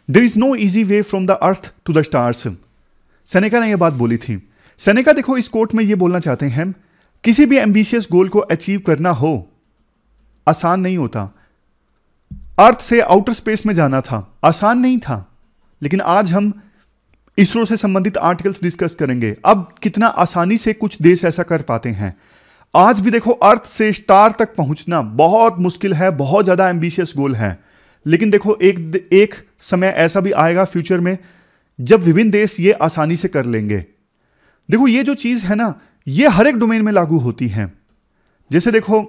There is no easy way from the earth to the stars. Seneca ने यह बात बोली थी। सेनेका देखो इस कोट में यह बोलना चाहते हैं, किसी भी एम्बिशियस गोल को अचीव करना हो आसान नहीं होता। अर्थ से आउटर स्पेस में जाना था, आसान नहीं था। लेकिन आज हम इसरो से संबंधित आर्टिकल्स डिस्कस करेंगे। अब कितना आसानी से कुछ देश ऐसा कर पाते हैं। आज भी देखो अर्थ से स्टार तक पहुंचना बहुत मुश्किल है, बहुत ज्यादा एम्बिशियस गोल है। लेकिन देखो एक समय ऐसा भी आएगा फ्यूचर में जब विभिन्न देश ये आसानी से कर लेंगे। देखो ये जो चीज है ना, ये हर एक डोमेन में लागू होती है। जैसे देखो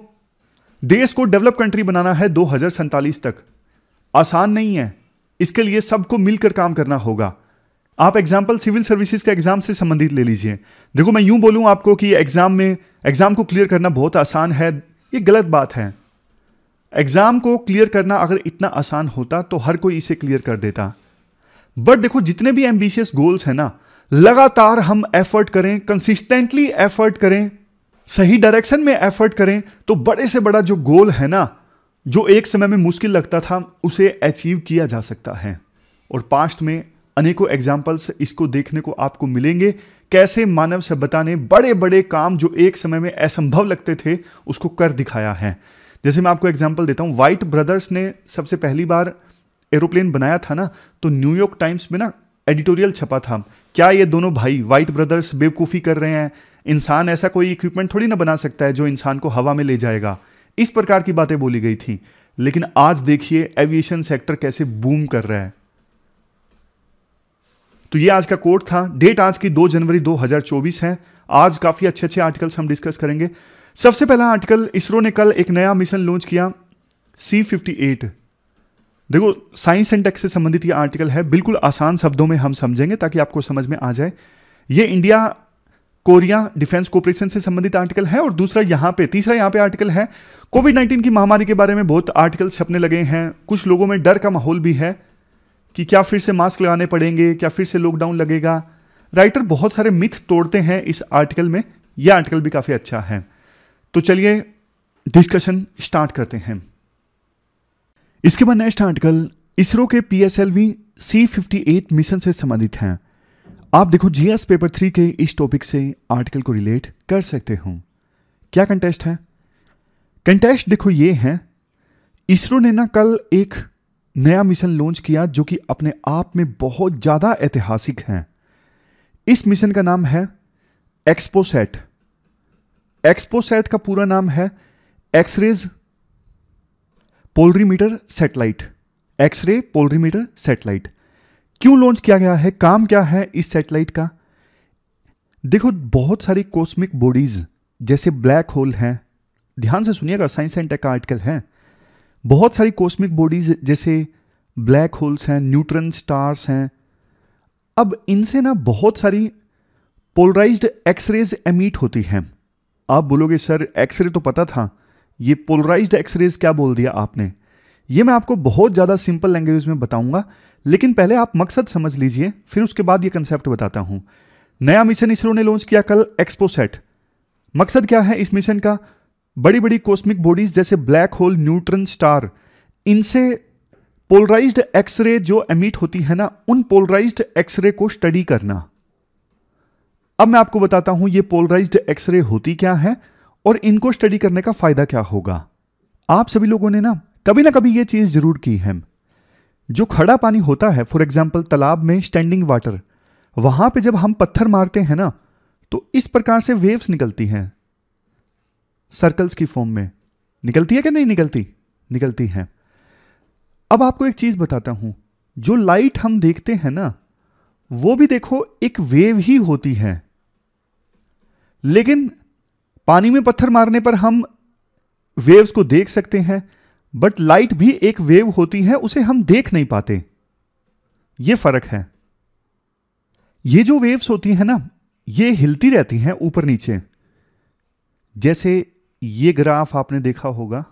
देश को डेवलप कंट्री बनाना है 2047 तक, आसान नहीं है। इसके लिए सबको मिलकर काम करना होगा। आप एग्जाम्पल सिविल सर्विसेज के एग्जाम से संबंधित ले लीजिए। देखो मैं यूं बोलूं आपको कि एग्जाम को क्लियर करना बहुत आसान है, ये गलत बात है। एग्जाम को क्लियर करना अगर इतना आसान होता तो हर कोई इसे क्लियर कर देता। बट देखो जितने भी एम्बिशियस गोल्स हैं ना, लगातार हम एफर्ट करें, कंसिस्टेंटली एफर्ट करें, सही डायरेक्शन में एफर्ट करें, तो बड़े से बड़ा जो गोल है ना, जो एक समय में मुश्किल लगता था, उसे अचीव किया जा सकता है। और पास्ट में अनेकों एग्जाम्पल्स इसको देखने को आपको मिलेंगे, कैसे मानव सभ्यता ने बड़े बड़े काम जो एक समय में असंभव लगते थे उसको कर दिखाया है। जैसे मैं आपको एग्जाम्पल देता हूं, वाइट ब्रदर्स ने सबसे पहली बार एरोप्लेन बनाया था ना, तो न्यूयॉर्क टाइम्स में ना एडिटोरियल छपा था, क्या ये दोनों भाई वाइट ब्रदर्स बेवकूफ़ी कर रहे हैं, इंसान ऐसा कोई इक्विपमेंट थोड़ी ना बना सकता है जो इंसान को हवा में ले जाएगा। इस प्रकार की बातें बोली गई थी। लेकिन आज देखिए एविएशन सेक्टर कैसे बूम कर रहा है। तो ये आज का कोट था। डेट आज की 2 जनवरी 2024 है। आज काफी अच्छे अच्छे आर्टिकल्स हम डिस्कस करेंगे। सबसे पहला आर्टिकल, इसरो ने कल एक नया मिशन लॉन्च किया, C58। देखो साइंस एंड टेक से संबंधित ये आर्टिकल है, बिल्कुल आसान शब्दों में हम समझेंगे ताकि आपको समझ में आ जाए। ये इंडिया कोरिया डिफेंस कोऑपरेशन से संबंधित आर्टिकल है। और तीसरा यहाँ पे आर्टिकल है, कोविड-19 की महामारी के बारे में बहुत आर्टिकल्स छपने लगे हैं। कुछ लोगों में डर का माहौल भी है कि क्या फिर से मास्क लगाने पड़ेंगे, क्या फिर से लॉकडाउन लगेगा। राइटर बहुत सारे मिथ तोड़ते हैं इस आर्टिकल में। यह आर्टिकल भी काफी अच्छा है। तो चलिए डिस्कशन स्टार्ट करते हैं। इसके बाद नेक्स्ट आर्टिकल इसरो के PSLV C58 मिशन से संबंधित है। आप देखो GS पेपर 3 के इस टॉपिक से आर्टिकल को रिलेट कर सकते हो। क्या कंटेस्ट है? कंटेस्ट देखो ये है, इसरो ने ना कल एक नया मिशन लॉन्च किया जो कि अपने आप में बहुत ज्यादा ऐतिहासिक है। इस मिशन का नाम है एक्सपोसैट। एक्सपोसैट का पूरा नाम है X-rays polarimeter satellite. X-ray polarimeter satellite क्यों लॉन्च किया गया है, काम क्या है इस सैटेलाइट का? देखो बहुत सारी कॉस्मिक बॉडीज जैसे ब्लैक होल हैं, ध्यान से सुनिएगा, साइंस एंड टेक का आर्टिकल है। बहुत सारी कॉस्मिक बॉडीज जैसे ब्लैक होल्स हैं, न्यूट्रॉन स्टार्स हैं। अब इनसे ना बहुत सारी पोलराइज्ड एक्सरेज एमिट होती हैं। आप बोलोगे सर एक्सरे तो पता था, ये पोलराइज्ड एक्सरेज क्या बोल दिया आपने? ये मैं आपको बहुत ज़्यादा सिंपल लैंग्वेज में बताऊंगा, लेकिन पहले आप मकसद समझ लीजिए, फिर उसके बाद ये कंसेप्ट बताता हूं। नया मिशन इसरो ने लॉन्च किया कल, एक्सपोसैट। मकसद क्या है इस मिशन का? बड़ी बड़ी कॉस्मिक बॉडीज जैसे ब्लैक होल, न्यूट्रॉन स्टार, इनसे पोलराइज्ड एक्सरे जो एमिट होती है ना, उन पोलराइज्ड एक्सरे को स्टडी करना। अब मैं आपको बताता हूं ये पोलराइज्ड एक्सरे होती क्या है और इनको स्टडी करने का फायदा क्या होगा। आप सभी लोगों ने ना कभी ये चीज जरूर की है। जो खड़ा पानी होता है, फॉर एग्जाम्पल तालाब में स्टैंडिंग वाटर, वहां पे जब हम पत्थर मारते हैं ना, तो इस प्रकार से वेव्स निकलती हैं, सर्कल्स की फॉर्म में। निकलती है कि नहीं निकलती? निकलती है। अब आपको एक चीज बताता हूं, जो लाइट हम देखते हैं ना, वो भी देखो एक वेव ही होती है। लेकिन पानी में पत्थर मारने पर हम वेव्स को देख सकते हैं, बट लाइट भी एक वेव होती है, उसे हम देख नहीं पाते। यह फर्क है। ये जो वेव्स होती है ना, ये हिलती रहती हैं ऊपर नीचे। जैसे ये ग्राफ आपने देखा होगा,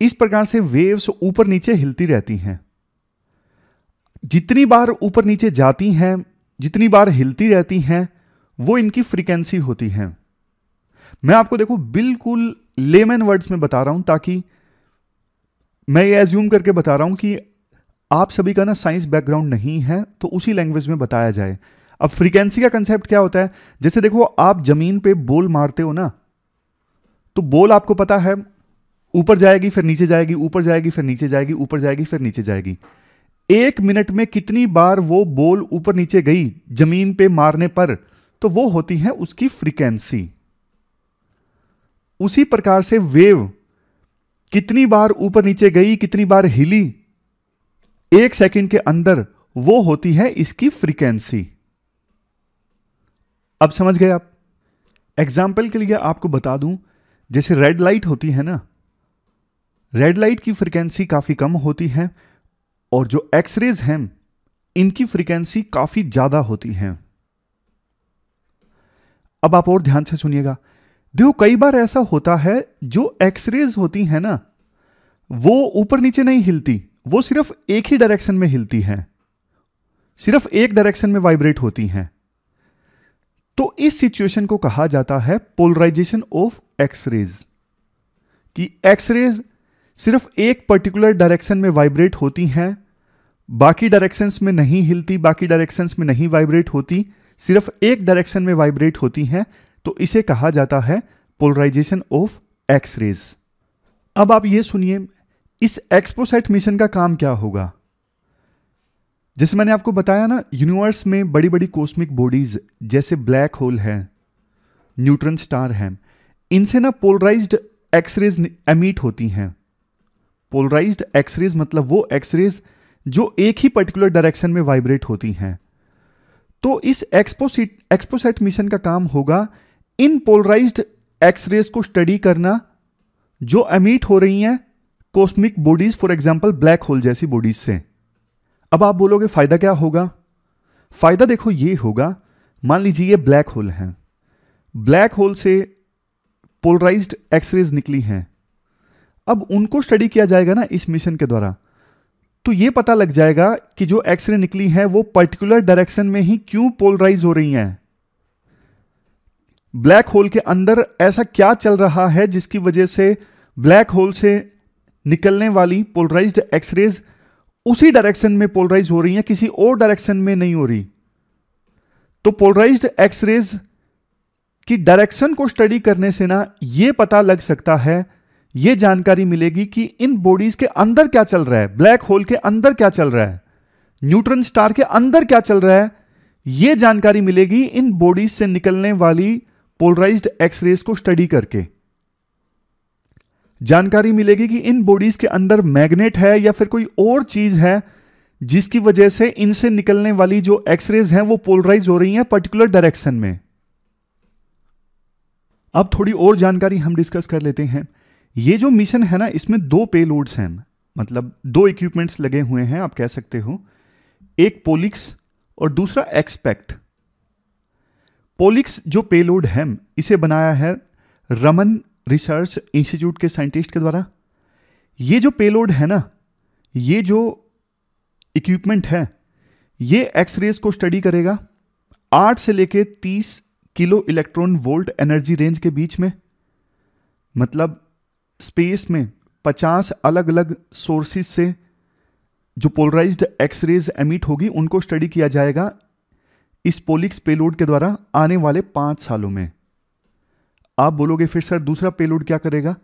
इस प्रकार से वेव्स ऊपर नीचे हिलती रहती हैं। जितनी बार ऊपर नीचे जाती हैं, जितनी बार हिलती रहती हैं, वो इनकी फ्रीक्वेंसी होती है। मैं आपको देखो बिल्कुल लेमन वर्ड्स में बता रहा हूं, ताकि मैं ये एज्यूम करके बता रहा हूं कि आप सभी का ना साइंस बैकग्राउंड नहीं है तो उसी लैंग्वेज में बताया जाए। अब फ्रीक्वेंसी का कंसेप्ट क्या होता है, जैसे देखो आप जमीन पे बॉल मारते हो ना, तो बॉल आपको पता है ऊपर जाएगी फिर नीचे जाएगी, ऊपर जाएगी फिर नीचे जाएगी, ऊपर जाएगी फिर नीचे जाएगी। 1 मिनट में कितनी बार वो बॉल ऊपर नीचे गई जमीन पे मारने पर, तो वो होती है उसकी फ्रीक्वेंसी। उसी प्रकार से वेव कितनी बार ऊपर नीचे गई, कितनी बार हिली 1 सेकंड के अंदर, वो होती है इसकी फ्रीक्वेंसी। अब समझ गए आप। एग्जाम्पल के लिए आपको बता दूं, जैसे रेड लाइट होती है ना, रेड लाइट की फ्रीक्वेंसी काफी कम होती है और जो एक्सरेज हैं इनकी फ्रीक्वेंसी काफी ज्यादा होती है। अब आप और ध्यान से सुनिएगा। देखो कई बार ऐसा होता है जो एक्सरेज होती है ना, वो ऊपर नीचे नहीं हिलती, वो सिर्फ एक ही डायरेक्शन में हिलती है, सिर्फ एक डायरेक्शन में वाइब्रेट होती हैं। तो इस सिचुएशन को कहा जाता है पोलराइजेशन ऑफ एक्सरेज, कि एक्सरेज सिर्फ एक पर्टिकुलर डायरेक्शन में वाइब्रेट होती हैं, बाकी डायरेक्शंस में नहीं हिलती, बाकी डायरेक्शंस में नहीं वाइब्रेट होती, सिर्फ एक डायरेक्शन में वाइब्रेट होती हैं। तो इसे कहा जाता है पोलराइजेशन ऑफ एक्सरेज। अब आप ये सुनिए, इस एक्सपोसैट मिशन का काम क्या होगा। जैसे मैंने आपको बताया ना, यूनिवर्स में बड़ी बड़ी कॉस्मिक बॉडीज जैसे ब्लैक होल है, न्यूट्रॉन स्टार है, इनसे ना पोलराइज्ड एक्सरेज एमिट होती हैं। पोलराइज्ड एक्सरेज मतलब वो एक्सरेज जो एक ही पर्टिकुलर डायरेक्शन में वाइब्रेट होती हैं। तो इस एक्सपोसैट मिशन का काम होगा इन पोलराइज्ड एक्सरेज को स्टडी करना जो एमिट हो रही हैं cosmic bodies, for example black hole जैसी बॉडीज से। अब आप बोलोगे फायदा क्या होगा। फायदा देखो ये होगा, मान लीजिए ये ब्लैक होल है, ब्लैक होल से पोलराइज्ड एक्सरेज निकली हैं, अब उनको स्टडी किया जाएगा ना इस मिशन के द्वारा, तो ये पता लग जाएगा कि जो एक्सरे निकली है वो पर्टिकुलर डायरेक्शन में ही क्यों पोलराइज हो रही हैं। ब्लैक होल के अंदर ऐसा क्या चल रहा है जिसकी वजह से ब्लैक होल से निकलने वाली पोलराइज्ड एक्सरेज उसी डायरेक्शन में पोलराइज हो रही हैं, किसी और डायरेक्शन में नहीं हो रही। तो पोलराइज्ड एक्सरेज की डायरेक्शन को स्टडी करने से ना यह पता लग सकता है, यह जानकारी मिलेगी कि इन बॉडीज के अंदर क्या चल रहा है, ब्लैक होल के अंदर क्या चल रहा है, न्यूट्रॉन स्टार के अंदर क्या चल रहा है। यह जानकारी मिलेगी इन बॉडीज से निकलने वाली पोलराइज्ड एक्सरेज को स्टडी करके। जानकारी मिलेगी कि इन बॉडीज के अंदर मैग्नेट है या फिर कोई और चीज है जिसकी वजह से इनसे निकलने वाली जो एक्सरेज हैं वो पोलराइज हो रही हैं पर्टिकुलर डायरेक्शन में। अब थोड़ी और जानकारी हम डिस्कस कर लेते हैं। ये जो मिशन है ना, इसमें 2 पेलोड्स हैं, मतलब 2 इक्विपमेंट्स लगे हुए हैं, आप कह सकते हो, एक पोलिक्स और दूसरा एक्सपेक्ट। पोलिक्स जो पेलोड है इसे बनाया है रमन रिसर्च इंस्टीट्यूट के साइंटिस्ट के द्वारा। ये जो पेलोड है ना, ये जो इक्विपमेंट है, ये एक्सरेज को स्टडी करेगा 8 से लेके 30 kilo electron volt energy range के बीच में, मतलब स्पेस में 50 अलग अलग सोर्सेज से जो पोलराइज्ड एक्सरेज एमिट होगी उनको स्टडी किया जाएगा इस पोलिक्स पेलोड के द्वारा आने वाले 5 सालों में। आप बोलोगे फिर सर दूसरा पेलोड क्या करेगा।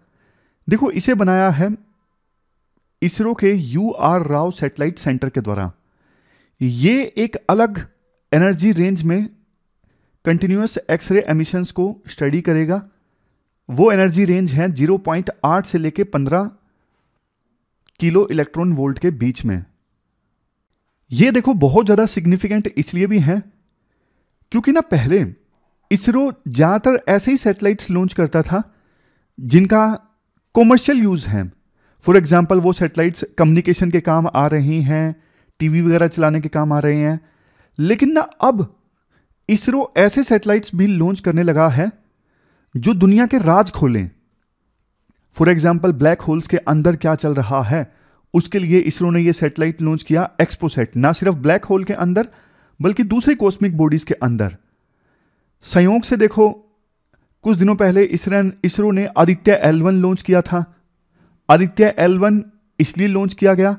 देखो इसे बनाया है इसरो के UR राव सैटेलाइट सेंटर के द्वारा। ये एक अलग एनर्जी रेंज में कंटिन्यूअस एक्सरे एमिशंस को स्टडी करेगा। वो एनर्जी रेंज है 0.8 से लेके 15 किलो इलेक्ट्रॉन वोल्ट के बीच में। ये देखो बहुत ज्यादा सिग्निफिकेंट इसलिए भी है क्योंकि ना पहले इसरो ज्यादातर ऐसे ही सैटेलाइट्स लॉन्च करता था जिनका कॉमर्शियल यूज है। फॉर एग्जांपल वो सैटेलाइट्स कम्युनिकेशन के काम आ रही हैं, टीवी वगैरह चलाने के काम आ रहे हैं। लेकिन ना अब इसरो ऐसे सैटेलाइट्स भी लॉन्च करने लगा है जो दुनिया के राज खोलें। फॉर एग्जांपल ब्लैक होल्स के अंदर क्या चल रहा है, उसके लिए इसरो ने यह सैटेलाइट लॉन्च किया एक्सपोसैट। ना सिर्फ ब्लैक होल के अंदर बल्कि दूसरी कॉस्मिक बॉडीज के अंदर। संयोग से देखो कुछ दिनों पहले इसरो ने आदित्य L1 लॉन्च किया था। आदित्य L1 इसलिए लॉन्च किया गया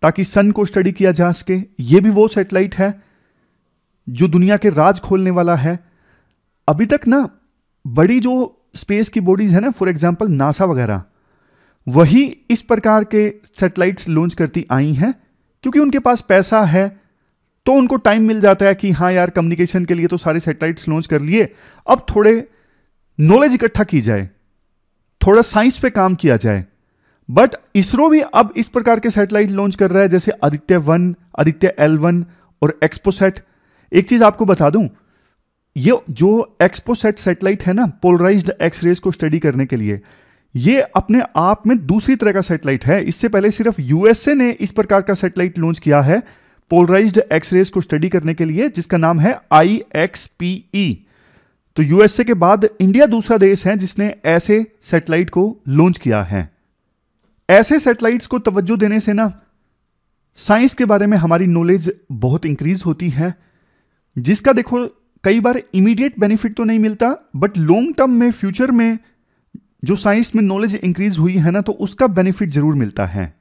ताकि सन को स्टडी किया जा सके। ये भी वो सैटेलाइट है जो दुनिया के राज खोलने वाला है। अभी तक ना बड़ी जो स्पेस की बॉडीज है ना, फॉर एग्जांपल नासा वगैरह, वही इस प्रकार के सैटेलाइट्स लॉन्च करती आई हैं, क्योंकि उनके पास पैसा है, तो उनको टाइम मिल जाता है कि हाँ यार, कम्युनिकेशन के लिए तो सारे सैटेलाइट्स लॉन्च कर लिए, अब थोड़े नॉलेज इकट्ठा की जाए, थोड़ा साइंस पे काम किया जाए। बट इसरो भी अब इस प्रकार के सैटेलाइट लॉन्च कर रहा है, जैसे आदित्य-1, आदित्य-L1 और एक्सपोसैट। एक चीज आपको बता दूं, ये जो एक्सपोसैट सैटेलाइट है ना, पोलराइज्ड एक्स रेज को स्टडी करने के लिए, ये अपने आप में दूसरी तरह का सैटेलाइट है। इससे पहले सिर्फ यूएसए ने इस प्रकार का सैटेलाइट लॉन्च किया है पोलराइज्ड एक्स रेज को स्टडी करने के लिए, जिसका नाम है IXPE। तो यूएसए के बाद इंडिया दूसरा देश है जिसने ऐसे सैटेलाइट को लॉन्च किया है। ऐसे सैटेलाइट्स को तवज्जो देने से ना साइंस के बारे में हमारी नॉलेज बहुत इंक्रीज होती है, जिसका देखो कई बार इमीडिएट बेनिफिट तो नहीं मिलता, बट लॉन्ग टर्म में, फ्यूचर में जो साइंस में नॉलेज इंक्रीज हुई है ना, तो उसका बेनिफिट जरूर मिलता है।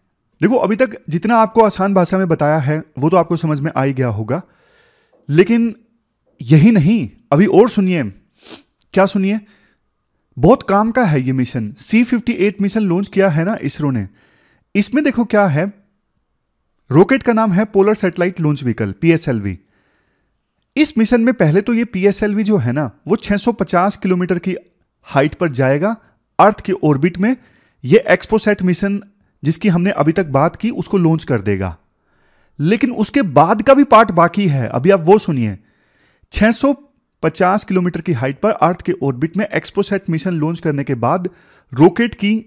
देखो, अभी तक जितना आपको आसान भाषा में बताया है वो तो आपको समझ में आ ही गया होगा, लेकिन यही नहीं, अभी और सुनिए। क्या सुनिए? बहुत काम का है ये मिशन। C58 मिशन लॉन्च किया है ना इसरो ने। इसमें देखो क्या है, रॉकेट का नाम है polar satellite launch vehicle, PSLV। इस मिशन में पहले तो ये PSLV जो है ना, वो 650 किलोमीटर की हाइट पर जाएगा अर्थ के ऑर्बिट में। ये एक्सपोसैट मिशन जिसकी हमने अभी तक बात की, उसको लॉन्च कर देगा। लेकिन उसके बाद का भी पार्ट बाकी है, अभी आप वो सुनिए। 650 किलोमीटर की हाइट पर अर्थ के ऑर्बिट में एक्सपोसैट मिशन लॉन्च करने के बाद रॉकेट की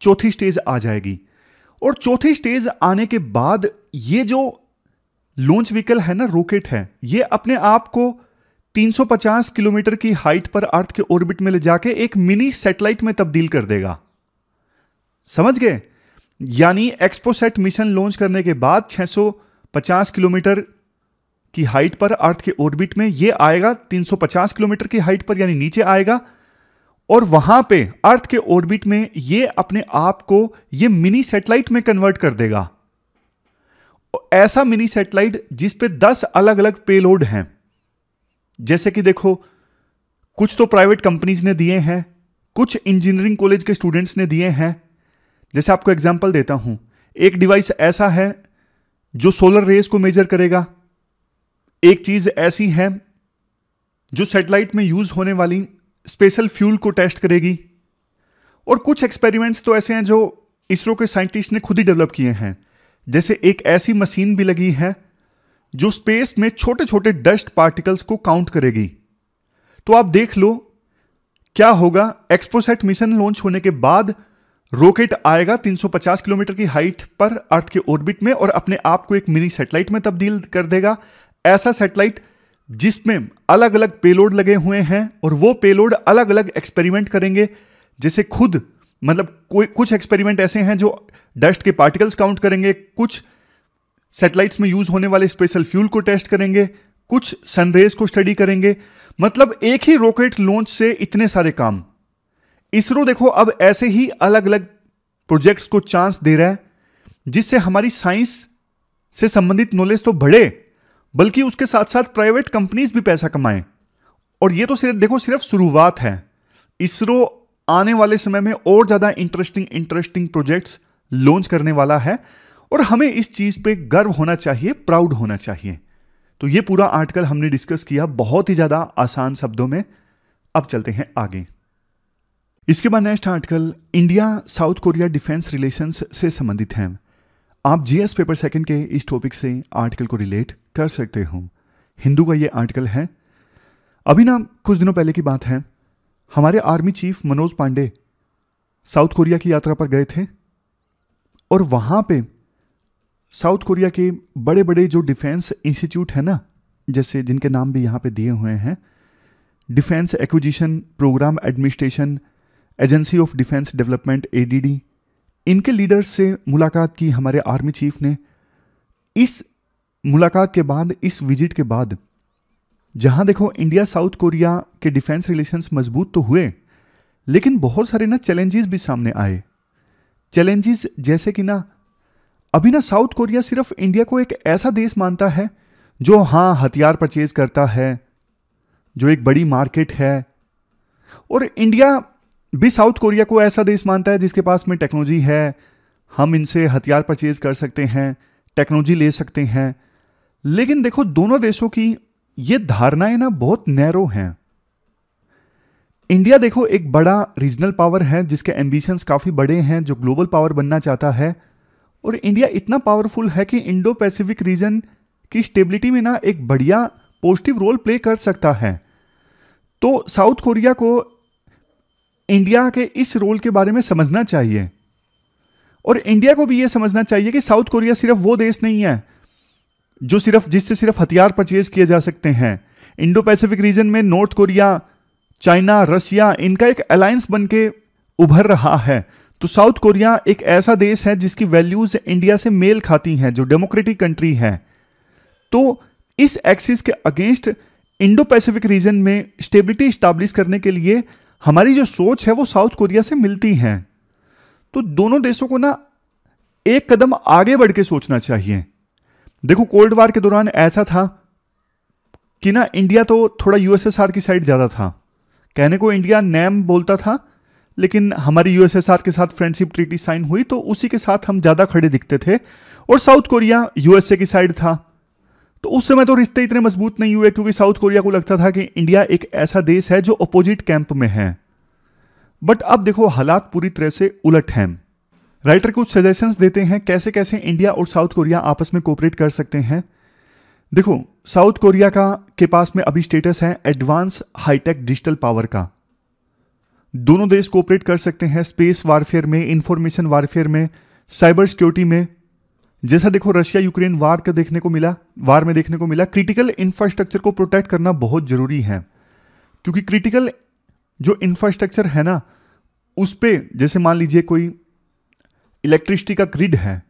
चौथी स्टेज आ जाएगी। और चौथी स्टेज आने के बाद ये जो लॉन्च व्हीकल है ना, रॉकेट है, ये अपने आप को 350 किलोमीटर की हाइट पर अर्थ के ऑर्बिट में ले जाके एक मिनी सैटेलाइट में तब्दील कर देगा। समझ गए? यानी एक्सपोसैट मिशन लॉन्च करने के बाद 650 किलोमीटर की हाइट पर अर्थ के ऑर्बिट में ये आएगा 350 किलोमीटर की हाइट पर, यानी नीचे आएगा, और वहां पे अर्थ के ऑर्बिट में ये अपने आप को ये मिनी सैटेलाइट में कन्वर्ट कर देगा। ऐसा मिनी सैटेलाइट जिस पे 10 अलग अलग पेलोड हैं। जैसे कि देखो, कुछ तो प्राइवेट कंपनीज ने दिए हैं, कुछ इंजीनियरिंग कॉलेज के स्टूडेंट्स ने दिए हैं। जैसे आपको एग्जांपल देता हूं, एक डिवाइस ऐसा है जो सोलर रेज को मेजर करेगा। एक चीज ऐसी है जो सैटेलाइट में यूज होने वाली स्पेशल फ्यूल को टेस्ट करेगी। और कुछ एक्सपेरिमेंट्स तो ऐसे हैं जो इसरो के साइंटिस्ट ने खुद ही डेवलप किए हैं। जैसे एक ऐसी मशीन भी लगी है जो स्पेस में छोटे छोटे डस्ट पार्टिकल्स को काउंट करेगी। तो आप देख लो क्या होगा। एक्सपोसैट मिशन लॉन्च होने के बाद रॉकेट आएगा 350 किलोमीटर की हाइट पर अर्थ के ऑर्बिट में और अपने आप को एक मिनी सैटेलाइट में तब्दील कर देगा। ऐसा सैटेलाइट जिसमें अलग अलग पेलोड लगे हुए हैं और वो पेलोड अलग अलग एक्सपेरिमेंट करेंगे। जैसे खुद कुछ एक्सपेरिमेंट ऐसे हैं जो डस्ट के पार्टिकल्स काउंट करेंगे, कुछ सैटेलाइट्स में यूज होने वाले स्पेशल फ्यूल को टेस्ट करेंगे, कुछ सनरेज को स्टडी करेंगे। मतलब एक ही रॉकेट लॉन्च से इतने सारे काम। इसरो देखो अब ऐसे ही अलग अलग प्रोजेक्ट्स को चांस दे रहा है, जिससे हमारी साइंस से संबंधित नॉलेज तो बढ़े, बल्कि उसके साथ साथ प्राइवेट कंपनीज भी पैसा कमाएं। और ये तो सिर्फ शुरुआत है। इसरो आने वाले समय में और ज्यादा इंटरेस्टिंग प्रोजेक्ट्स लॉन्च करने वाला है और हमें इस चीज पे गर्व होना चाहिए, प्राउड होना चाहिए। तो ये पूरा आर्टिकल हमने डिस्कस किया बहुत ही ज्यादा आसान शब्दों में। अब चलते हैं आगे। इसके बाद next article India south Korea defence relations से संबंधित है। आप जीएस पेपर सेकंड के इस टॉपिक से आर्टिकल को रिलेट कर सकते हो। हिंदू का ये आर्टिकल है। अभी ना कुछ दिनों पहले की बात है, हमारे army chief Manoj Pande South Korea की यात्रा पर गए थे और वहां पे साउथ कोरिया के बड़े बड़े जो डिफेंस इंस्टीट्यूट है ना, जैसे जिनके नाम भी यहाँ पे दिए हुए हैं, defence acquisition programme administration, agency of defence development ADD, इनके लीडर्स से मुलाकात की हमारे आर्मी चीफ ने। इस मुलाकात के बाद, इस विजिट के बाद, जहां देखो इंडिया साउथ कोरिया के डिफेंस रिलेशंस मजबूत तो हुए, लेकिन बहुत सारे ना चैलेंजेस भी सामने आए। चैलेंजेस जैसे कि ना अभी ना साउथ कोरिया सिर्फ इंडिया को एक ऐसा देश मानता है जो हाँ हथियार परचेज करता है, जो एक बड़ी मार्केट है, और इंडिया भी साउथ कोरिया को ऐसा देश मानता है जिसके पास में टेक्नोलॉजी है, हम इनसे हथियार परचेज कर सकते हैं, टेक्नोलॉजी ले सकते हैं। लेकिन देखो दोनों देशों की ये धारणाएं ना बहुत नैरो हैं। इंडिया देखो एक बड़ा रीजनल पावर है जिसके एम्बिशंस काफी बड़े हैं, जो ग्लोबल पावर बनना चाहता है, और इंडिया इतना पावरफुल है कि इंडो पैसिफिक रीजन की स्टेबिलिटी में ना एक बढ़िया पॉजिटिव रोल प्ले कर सकता है। तो साउथ कोरिया को इंडिया के इस रोल के बारे में समझना चाहिए, और इंडिया को भी यह समझना चाहिए कि साउथ कोरिया सिर्फ वो देश नहीं है जो जिससे सिर्फ हथियार परचेज किए जा सकते हैं। इंडो पैसिफिक रीजन में नॉर्थ कोरिया, चाइना, रशिया, इनका एक अलायंस बनके उभर रहा है। तो साउथ कोरिया एक ऐसा देश है जिसकी वैल्यूज इंडिया से मेल खाती हैं, जो डेमोक्रेटिक कंट्री है। तो इस एक्सिस के अगेंस्ट इंडो पैसिफिक रीजन में स्टेबिलिटी स्टैब्लिश करने के लिए हमारी जो सोच है वो साउथ कोरिया से मिलती है। तो दोनों देशों को ना एक कदम आगे बढ़ के सोचना चाहिए। देखो कोल्ड वार के दौरान ऐसा था कि ना इंडिया तो थोड़ा यूएसएसआर की साइड ज्यादा था। कहने को इंडिया नैम बोलता था, लेकिन हमारी यूएसएसआर के साथ फ्रेंडशिप ट्रीटी साइन हुई तो उसी के साथ हम ज्यादा खड़े दिखते थे, और साउथ कोरिया यूएसए की साइड था। तो उस समय तो रिश्ते इतने मजबूत नहीं हुए क्योंकि साउथ कोरिया को लगता था कि इंडिया एक ऐसा देश है जो अपोजिट कैंप में है। बट अब देखो हालात पूरी तरह से उलट हैं। राइटर कुछ सजेशंस देते हैं कैसे कैसे इंडिया और साउथ कोरिया आपस में कोऑपरेट कर सकते हैं। देखो साउथ कोरिया के पास में अभी स्टेटस है एडवांस हाईटेक डिजिटल पावर का। दोनों देश कोऑपरेट कर सकते हैं स्पेस वारफेयर में, इंफॉर्मेशन वारफेयर में, साइबर सिक्योरिटी में। जैसा देखो रशिया यूक्रेन वार में देखने को मिला क्रिटिकल इंफ्रास्ट्रक्चर को प्रोटेक्ट करना बहुत जरूरी है, क्योंकि क्रिटिकल जो इंफ्रास्ट्रक्चर है ना उस पे जैसे मान लीजिए कोई इलेक्ट्रिसिटी का ग्रिड है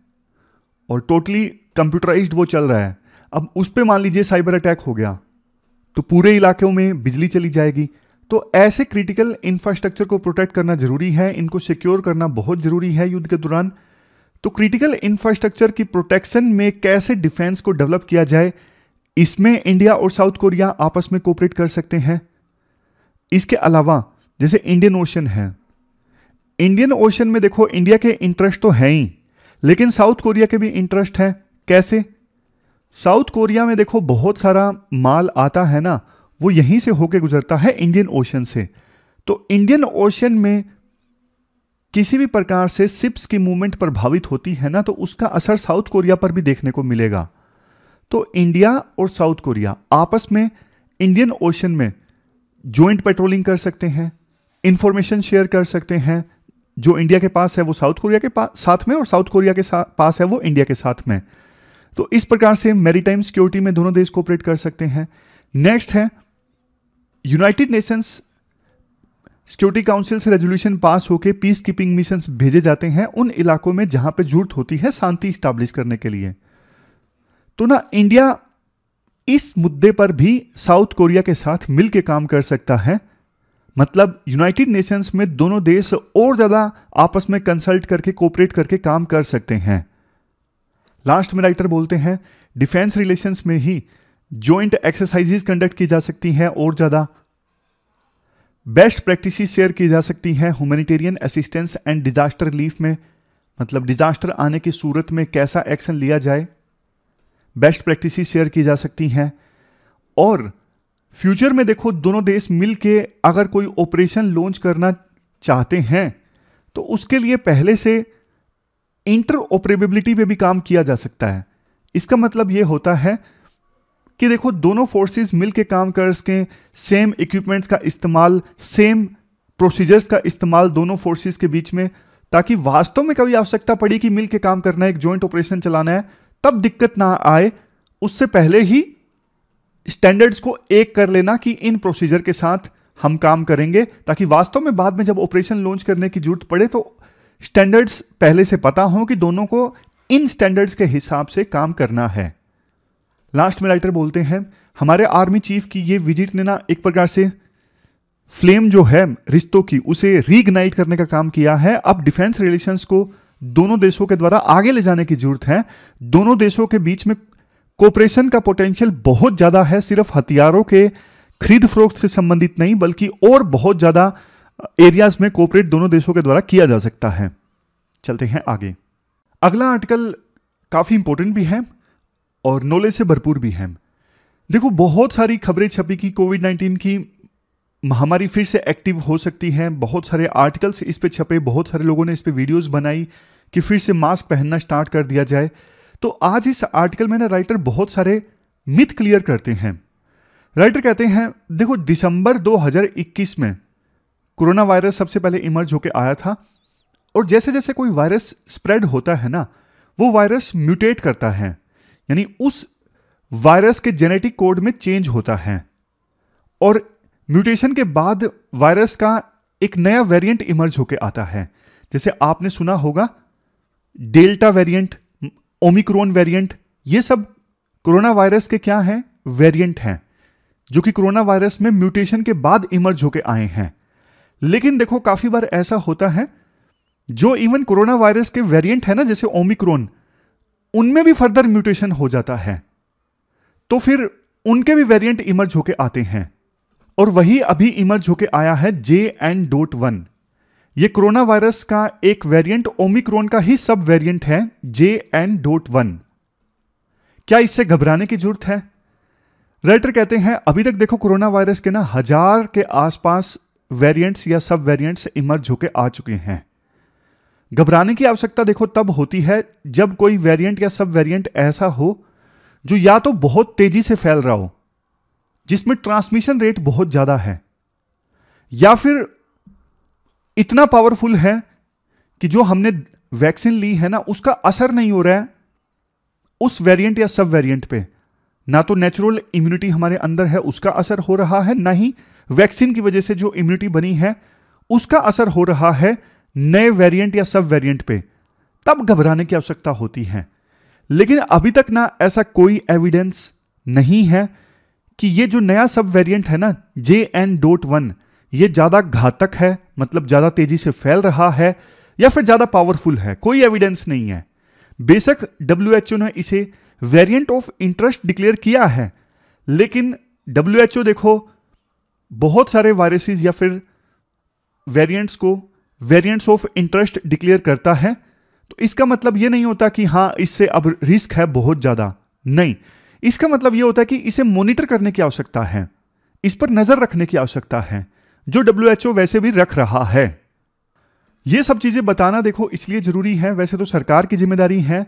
और टोटली कंप्यूटराइज्ड वो चल रहा है, अब उस पे मान लीजिए साइबर अटैक हो गया तो पूरे इलाकों में बिजली चली जाएगी। तो ऐसे क्रिटिकल इंफ्रास्ट्रक्चर को प्रोटेक्ट करना जरूरी है, इनको सिक्योर करना बहुत जरूरी है युद्ध के दौरान। तो क्रिटिकल इंफ्रास्ट्रक्चर की प्रोटेक्शन में कैसे डिफेंस को डेवलप किया जाए, इसमें इंडिया और साउथ कोरिया आपस में कोऑपरेट कर सकते हैं। इसके अलावा जैसे इंडियन ओशन है, इंडियन ओशन में देखो इंडिया के इंटरेस्ट तो हैं ही, लेकिन साउथ कोरिया के भी इंटरेस्ट है। कैसे? साउथ कोरिया में देखो बहुत सारा माल आता है ना, वो यहीं से होके गुजरता है इंडियन ओशन से। तो इंडियन ओशन में किसी भी प्रकार से शिप्स की मूवमेंट प्रभावित होती है ना, तो उसका असर साउथ कोरिया पर भी देखने को मिलेगा। तो इंडिया और साउथ कोरिया आपस में इंडियन ओशन में जॉइंट पेट्रोलिंग कर सकते हैं, इंफॉर्मेशन शेयर कर सकते हैं। जो इंडिया के पास है वो साउथ कोरिया के साथ में, और साउथ कोरिया के पास है वो इंडिया के साथ में। तो इस प्रकार से मैरीटाइम सिक्योरिटी में दोनों देश कोऑपरेट कर सकते हैं। नेक्स्ट है यूनाइटेड नेशंस सिक्योरिटी काउंसिल से रेजोल्यूशन पास होकर पीस कीपिंग मिशंस भेजे जाते हैं उन इलाकों में जहां पे जरूरत होती है शांति स्टैब्लिश करने के लिए। तो ना इंडिया इस मुद्दे पर भी साउथ कोरिया के साथ मिलकर काम कर सकता है। मतलब यूनाइटेड नेशंस में दोनों देश और ज्यादा आपस में कंसल्ट करके कोऑपरेट करके काम कर सकते हैं। लास्ट में राइटर बोलते हैं डिफेंस रिलेशंस में ही जॉइंट एक्सरसाइजेज कंडक्ट की जा सकती हैं और ज्यादा बेस्ट प्रैक्टिसेस शेयर की जा सकती हैं humanitarian assistance and disaster relief में। मतलब डिजास्टर आने की सूरत में कैसा एक्शन लिया जाए, बेस्ट प्रैक्टिसेस शेयर की जा सकती हैं। और फ्यूचर में देखो दोनों देश मिलके अगर कोई ऑपरेशन लॉन्च करना चाहते हैं तो उसके लिए पहले से इंटर ऑपरेबिलिटी पे भी काम किया जा सकता है। इसका मतलब यह होता है कि देखो दोनों फोर्सेस मिलके काम कर सकें, सेम इक्विपमेंट्स का इस्तेमाल, सेम प्रोसीजर्स का इस्तेमाल दोनों फोर्सेस के बीच में, ताकि वास्तव में कभी आवश्यकता पड़ी कि मिलके काम करना है, एक जॉइंट ऑपरेशन चलाना है, तब दिक्कत ना आए। उससे पहले ही स्टैंडर्ड्स को एक कर लेना कि इन प्रोसीजर के साथ हम काम करेंगे, ताकि वास्तव में बाद में जब ऑपरेशन लॉन्च करने की जरूरत पड़े तो स्टैंडर्ड्स पहले से पता हो कि दोनों को इन स्टैंडर्ड्स के हिसाब से काम करना है। लास्ट में राइटर बोलते हैं हमारे आर्मी चीफ की ये विजिट ने ना एक प्रकार से फ्लेम जो है रिश्तों की उसे रीइग्नाइट करने का काम किया है। अब डिफेंस रिलेशंस को दोनों देशों के द्वारा आगे ले जाने की जरूरत है। दोनों देशों के बीच में कोऑपरेशन का पोटेंशियल बहुत ज्यादा है, सिर्फ हथियारों के खरीद फरोख्त से संबंधित नहीं बल्कि और बहुत ज्यादा एरियाज में कोऑपरेट दोनों देशों के द्वारा किया जा सकता है। चलते हैं आगे। अगला आर्टिकल काफी इंपॉर्टेंट भी है और नॉलेज से भरपूर भी है। देखो, बहुत सारी खबरें छपी कि कोविड-19 की महामारी फिर से एक्टिव हो सकती है। बहुत सारे आर्टिकल्स इस पे छपे, बहुत सारे लोगों ने इस पे वीडियोस बनाई कि फिर से मास्क पहनना स्टार्ट कर दिया जाए। तो आज इस आर्टिकल में ना राइटर बहुत सारे मिथ क्लियर करते हैं। राइटर कहते हैं, देखो, दिसंबर 2021 में कोरोना वायरस सबसे पहले इमर्ज होकर आया था और जैसे जैसे कोई वायरस स्प्रेड होता है ना, वो वायरस म्यूटेट करता है, यानी उस वायरस के जेनेटिक कोड में चेंज होता है और म्यूटेशन के बाद वायरस का एक नया वेरिएंट इमर्ज होकर आता है। जैसे आपने सुना होगा डेल्टा वेरिएंट, ओमिक्रॉन वेरिएंट, ये सब कोरोना वायरस के क्या हैं? वेरिएंट हैं, जो कि कोरोना वायरस में म्यूटेशन के बाद इमर्ज होकर आए हैं। लेकिन देखो, काफी बार ऐसा होता है जो इवन कोरोना वायरस के वेरिएंट है ना, जैसे ओमिक्रॉन, उनमें भी फर्दर म्यूटेशन हो जाता है, तो फिर उनके भी वेरिएंट इमर्ज होकर आते हैं। और वही अभी इमर्ज होकर आया है JN.1। ये कोरोना वायरस का एक वेरिएंट ओमिक्रॉन का ही सब वेरिएंट है, JN.1। क्या इससे घबराने की जरूरत है? राइटर कहते हैं, अभी तक देखो कोरोना वायरस के ना 1000 के आसपास वेरिएंट्स या सब वेरिएंट्स इमर्ज होकर आ चुके हैं। घबराने की आवश्यकता देखो तब होती है जब कोई वेरिएंट या सब वेरिएंट ऐसा हो जो या तो बहुत तेजी से फैल रहा हो, जिसमें ट्रांसमिशन रेट बहुत ज्यादा है, या फिर इतना पावरफुल है कि जो हमने वैक्सीन ली है ना, उसका असर नहीं हो रहा है उस वेरिएंट या सब वेरिएंट पे। ना तो नेचुरल इम्यूनिटी हमारे अंदर है उसका असर हो रहा है, ना ही वैक्सीन की वजह से जो इम्यूनिटी बनी है उसका असर हो रहा है नए वेरिएंट या सब वेरिएंट पे। तब घबराने की आवश्यकता होती है। लेकिन अभी तक ना ऐसा कोई एविडेंस नहीं है कि ये जो नया सब वेरिएंट है ना JN.1, ये ज्यादा घातक है, मतलब ज्यादा तेजी से फैल रहा है या फिर ज्यादा पावरफुल है। कोई एविडेंस नहीं है। बेशक WHO ने इसे वेरिएंट ऑफ इंटरेस्ट डिक्लेयर किया है, लेकिन WHO देखो बहुत सारे वायरसेस या फिर वेरिएंट्स को वेरिएंट्स ऑफ इंटरेस्ट डिक्लेयर करता है। तो इसका मतलब यह नहीं होता कि हां इससे अब रिस्क है बहुत ज्यादा, नहीं। इसका मतलब यह होता है कि इसे मॉनिटर करने की आवश्यकता है, इस पर नजर रखने की आवश्यकता है, जो WHO वैसे भी रख रहा है। यह सब चीजें बताना देखो इसलिए जरूरी है, वैसे तो सरकार की जिम्मेदारी है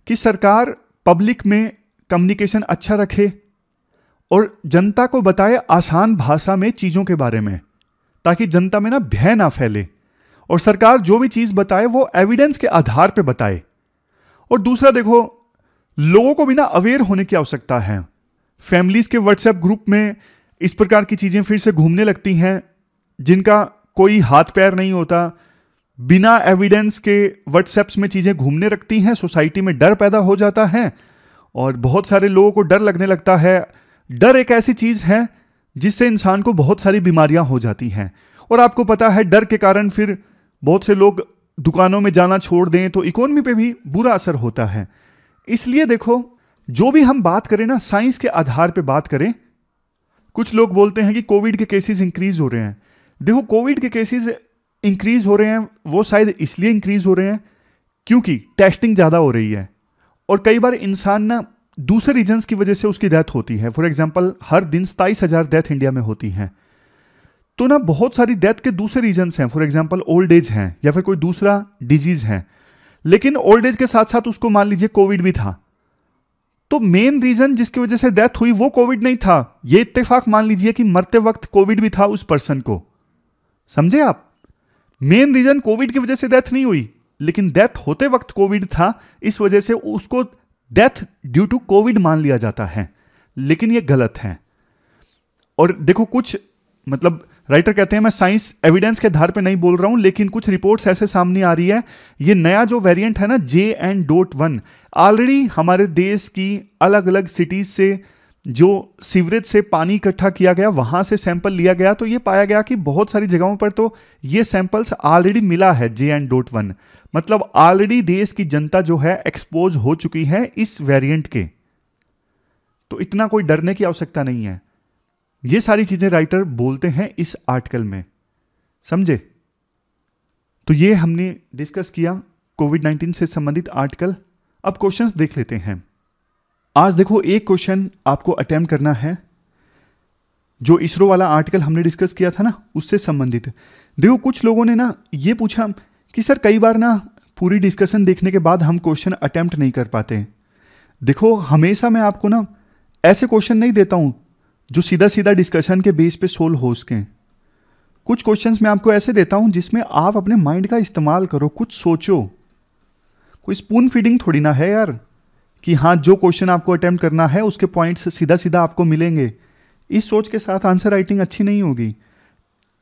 कि सरकार पब्लिक में कम्युनिकेशन अच्छा रखे और जनता को बताए आसान भाषा में चीजों के बारे में, ताकि जनता में ना भय ना फैले। और सरकार जो भी चीज बताए वो एविडेंस के आधार पे बताए। और दूसरा देखो, लोगों को भी ना अवेयर होने की आवश्यकता है। फैमिलीज के व्हाट्सएप ग्रुप में इस प्रकार की चीजें फिर से घूमने लगती हैं, जिनका कोई हाथ पैर नहीं होता, बिना एविडेंस के व्हाट्सएप्स में चीजें घूमने लगती हैं। सोसाइटी में डर पैदा हो जाता है और बहुत सारे लोगों को डर लगने लगता है। डर एक ऐसी चीज है जिससे इंसान को बहुत सारी बीमारियां हो जाती हैं। और आपको पता है डर के कारण फिर बहुत से लोग दुकानों में जाना छोड़ दें तो इकोनॉमी पे भी बुरा असर होता है। इसलिए देखो, जो भी हम बात करें ना, साइंस के आधार पे बात करें। कुछ लोग बोलते हैं कि कोविड के केसेस इंक्रीज हो रहे हैं। देखो, कोविड के केसेस इंक्रीज हो रहे हैं वो शायद इसलिए इंक्रीज हो रहे हैं क्योंकि टेस्टिंग ज्यादा हो रही है और कई बार इंसान ना दूसरे रीजन्स की वजह से उसकी डेथ होती है। फॉर एग्जांपल, हर दिन 27,000 डेथ इंडिया में होती हैं। तो ना बहुत सारी डेथ के दूसरे रीजन्स हैं। फॉर एग्जांपल, ओल्ड एज है या फिर कोई दूसरा डिजीज है, लेकिन ओल्ड एज के साथ साथ उसको मान लीजिए कोविड भी था, तो मेन रीजन जिसकी वजह से डेथ हुई वो कोविड नहीं था। ये इत्तेफाक मान लीजिए कि मरते वक्त कोविड भी था उस पर्सन को, समझे आप? मेन रीजन कोविड की वजह से डेथ नहीं हुई, लेकिन डेथ होते वक्त कोविड था, इस वजह से उसको डेथ ड्यू टू कोविड मान लिया जाता है, लेकिन ये गलत है। और देखो, कुछ मतलब राइटर कहते हैं, मैं साइंस एविडेंस के आधार पे नहीं बोल रहा हूं, लेकिन कुछ रिपोर्ट्स ऐसे सामने आ रही है, ये नया जो वेरिएंट है ना JN.1, ऑलरेडी हमारे देश की अलग अलग सिटीज से जो सीवरेज से पानी इकट्ठा किया गया वहां से सैंपल लिया गया, तो ये पाया गया कि बहुत सारी जगहों पर तो ये सैंपल्स ऑलरेडी मिला है JN.1, मतलब ऑलरेडी देश की जनता जो है एक्सपोज हो चुकी है इस वेरिएंट के, तो इतना कोई डरने की आवश्यकता नहीं है। ये सारी चीजें राइटर बोलते हैं इस आर्टिकल में, समझे? तो ये हमने डिस्कस किया कोविड-19 से संबंधित आर्टिकल। अब क्वेश्चंस देख लेते हैं। आज देखो एक क्वेश्चन आपको अटेम्प्ट करना है, जो इसरो वाला आर्टिकल हमने डिस्कस किया था ना, उससे संबंधित। देखो कुछ लोगों ने ना ये पूछा कि सर कई बार ना पूरी डिस्कशन देखने के बाद हम क्वेश्चन अटेम्प्ट नहीं कर पाते। देखो हमेशा मैं आपको ना ऐसे क्वेश्चन नहीं देता हूं जो सीधा सीधा डिस्कशन के बेस पे सोल्व हो सकें। कुछ क्वेश्चंस मैं आपको ऐसे देता हूं जिसमें आप अपने माइंड का इस्तेमाल करो, कुछ सोचो। कोई स्पून फीडिंग थोड़ी ना है यार कि हाँ जो क्वेश्चन आपको अटेम्प्ट करना है उसके पॉइंट्स सीधा सीधा आपको मिलेंगे। इस सोच के साथ आंसर राइटिंग अच्छी नहीं होगी।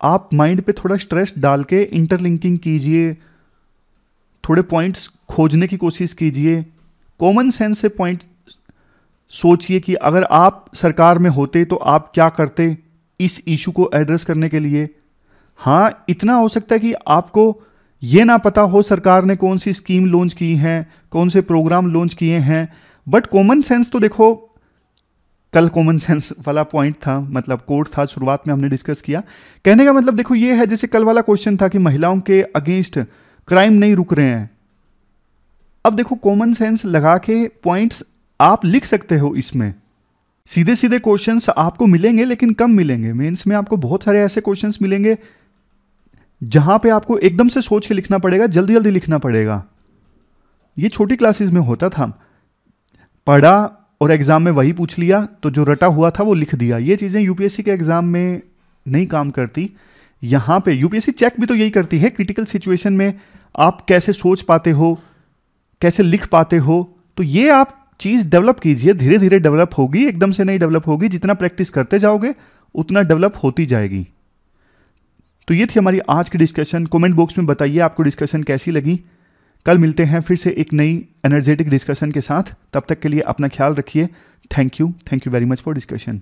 आप माइंड पे थोड़ा स्ट्रेस डाल के इंटरलिंकिंग कीजिए, थोड़े पॉइंट्स खोजने की कोशिश कीजिए, कॉमन सेंस से पॉइंट सोचिए कि अगर आप सरकार में होते तो आप क्या करते इस इशू को एड्रेस करने के लिए। हाँ इतना हो सकता है कि आपको ये ना पता हो सरकार ने कौन सी स्कीम लॉन्च की है, कौन से प्रोग्राम लॉन्च किए हैं, बट कॉमन सेंस तो देखो, कल कॉमन सेंस वाला पॉइंट था, मतलब कोड था, शुरुआत में हमने डिस्कस किया। कहने का मतलब देखो ये है, जैसे कल वाला क्वेश्चन था कि महिलाओं के अगेंस्ट क्राइम नहीं रुक रहे हैं। अब देखो कॉमन सेंस लगा के पॉइंट्स आप लिख सकते हो इसमें। सीधे सीधे क्वेश्चंस आपको मिलेंगे लेकिन कम मिलेंगे। मेंस में आपको बहुत सारे ऐसे क्वेश्चंस मिलेंगे जहां पे आपको एकदम से सोच के लिखना पड़ेगा, जल्दी जल्दी लिखना पड़ेगा। ये छोटी क्लासेस में होता था, पढ़ा और एग्जाम में वही पूछ लिया, तो जो रटा हुआ था वो लिख दिया। ये चीजें यूपीएससी के एग्जाम में नहीं काम करती। यहां पे यूपीएससी चेक भी तो यही करती है, क्रिटिकल सिचुएशन में आप कैसे सोच पाते हो, कैसे लिख पाते हो। तो ये आप चीज डेवलप कीजिए, धीरे धीरे डेवलप होगी, एकदम से नहीं डेवलप होगी। जितना प्रैक्टिस करते जाओगे उतना डेवलप होती जाएगी। तो ये थी हमारी आज की डिस्कशन। कमेंट बॉक्स में बताइए आपको डिस्कशन कैसी लगी। कल मिलते हैं फिर से एक नई एनर्जेटिक डिस्कशन के साथ। तब तक के लिए अपना ख्याल रखिए। Thank you very much for discussion.